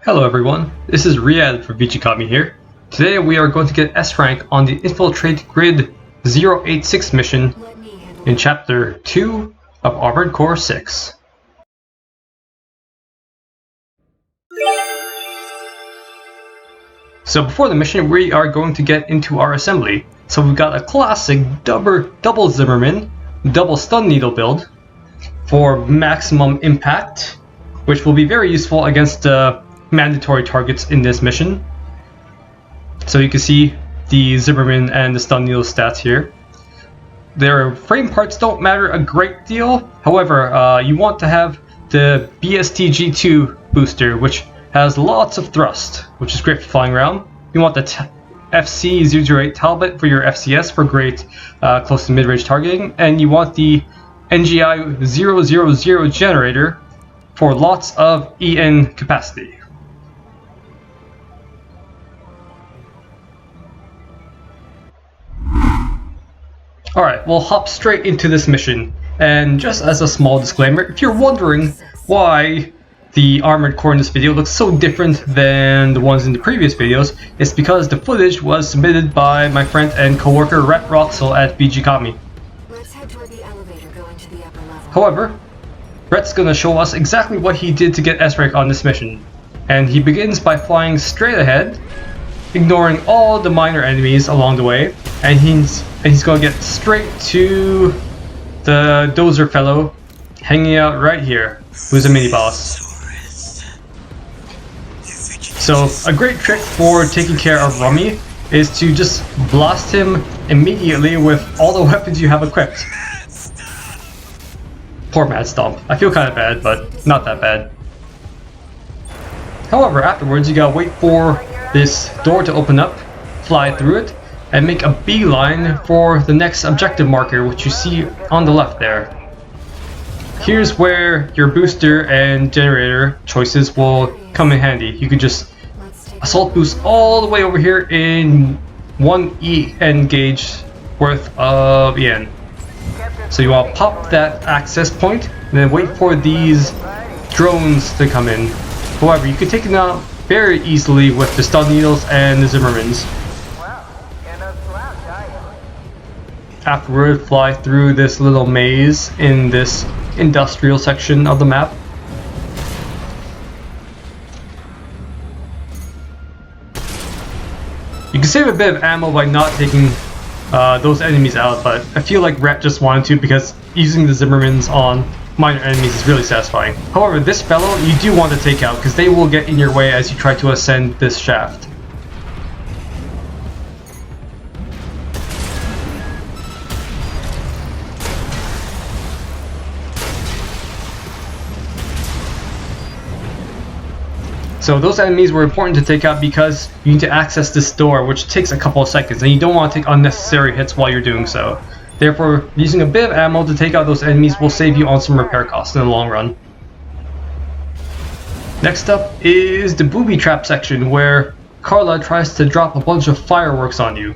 Hello everyone, this is Riyadh for Vichikami here. Today we are going to get S rank on the Infiltrate Grid 086 mission in Chapter 2 of Armored Core 6. So before the mission we are going to get into our assembly. So we've got a classic double Zimmerman, double stun needle build for maximum impact, which will be very useful against mandatory targets in this mission. So you can see the Zimmerman and the stun needle stats here. Their frame parts don't matter a great deal. However, you want to have the BSTG2 booster, which has lots of thrust, which is great for flying around. You want the FC008 Talbot for your FCS for great close to mid-range targeting, and you want the NGI000 generator for lots of EN capacity. Alright, we'll hop straight into this mission, and just as a small disclaimer, if you're wondering why the Armored Core in this video looks so different than the ones in the previous videos, it's because the footage was submitted by my friend and co-worker Rhett Roxel at Vichikami. Let's head toward the elevator going to the upper level. However, Rhett's gonna show us exactly what he did to get S rank on this mission, and he begins by flying straight ahead, ignoring all the minor enemies along the way, and he's gonna get straight to the Dozer fellow hanging out right here, who's a mini boss. So a great trick for taking care of Rummy is to just blast him immediately with all the weapons you have equipped. Poor Mad Stomp. I feel kind of bad, but not that bad. However, afterwards you gotta wait for this door to open up, fly through it, and make a beeline for the next objective marker, which you see on the left there. Here's where your booster and generator choices will come in handy. You can just assault boost all the way over here in 1 EN gauge worth of EN. So you want to pop that access point and then wait for these drones to come in. However, you can take them out very easily with the stun needles and the Zimmermans. Afterward, fly through this little maze in this industrial section of the map. You can save a bit of ammo by not taking those enemies out, but I feel like Rhett just wanted to because using the Zimmermans on minor enemies is really satisfying. However, this fellow you do want to take out because they will get in your way as you try to ascend this shaft. So those enemies were important to take out because you need to access this door, which takes a couple of seconds, and you don't want to take unnecessary hits while you're doing so. Therefore, using a bit of ammo to take out those enemies will save you on some repair costs in the long run. Next up is the booby trap section, where Carla tries to drop a bunch of fireworks on you.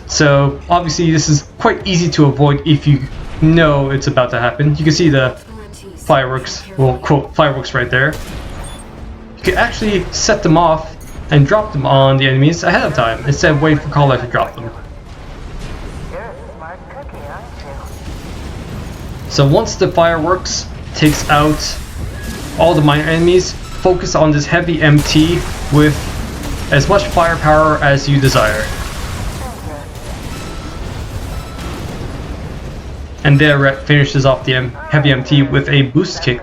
So obviously this is quite easy to avoid if you know it's about to happen. You can see the fireworks, well, quote, fireworks right there. You can actually set them off and drop them on the enemies ahead of time instead of waiting for Carla to drop them. So once the fireworks takes out all the minor enemies, focus on this heavy MT with as much firepower as you desire. And there Rhett finishes off the heavy MT with a boost kick.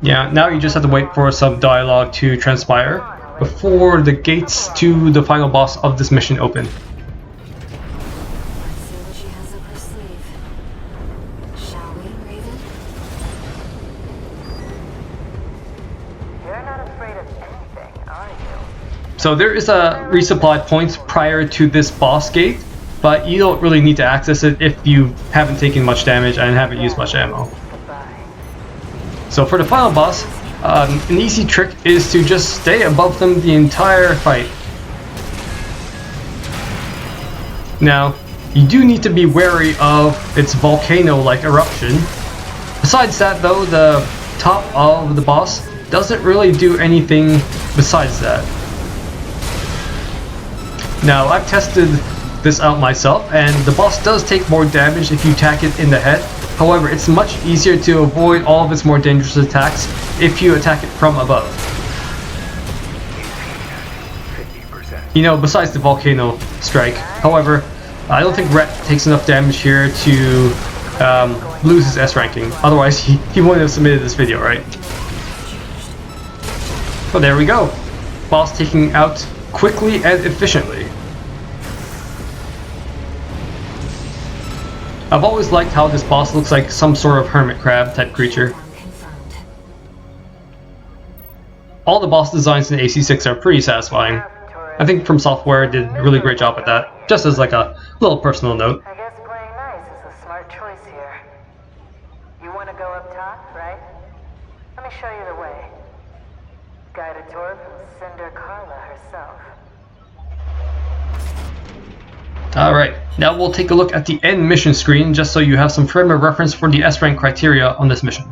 Yeah, now you just have to wait for some dialogue to transpire before the gates to the final boss of this mission open. Let's see what she has up her sleeve. Shall we, Raven? You're not afraid of anything, are you? So there is a resupply point prior to this boss gate, but you don't really need to access it if you haven't taken much damage and haven't used much ammo. So for the final boss, an easy trick is to just stay above them the entire fight. Now, you do need to be wary of its volcano-like eruption, Besides that though, the top of the boss doesn't really do anything besides that. Now, I've tested this out myself, and the boss does take more damage if you attack it in the head. However, it's much easier to avoid all of its more dangerous attacks if you attack it from above. You know, besides the volcano strike. However, I don't think Rhett takes enough damage here to lose his S ranking. Otherwise, he wouldn't have submitted this video, right? But there we go. Boss taking out quickly and efficiently. I've always liked how this boss looks like some sort of hermit crab type creature. All the boss designs in AC6 are pretty satisfying. I think From Software did a really great job at that, just as like a little personal note. I guess playing nice is a smart choice here. You want to go up top, right? Let me show you the way. Guided tour from Cinder Carla herself. Alright, now we'll take a look at the end mission screen just so you have some frame of reference for the S rank criteria on this mission.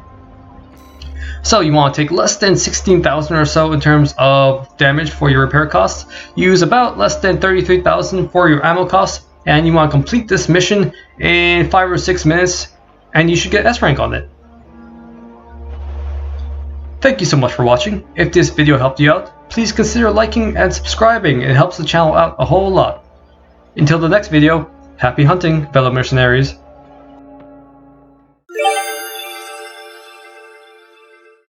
So you want to take less than 16,000 or so in terms of damage for your repair costs, use about less than 33,000 for your ammo costs, and you want to complete this mission in 5 or 6 minutes, and you should get S rank on it. Thank you so much for watching. If this video helped you out, please consider liking and subscribing. It helps the channel out a whole lot. Until the next video, happy hunting, fellow mercenaries.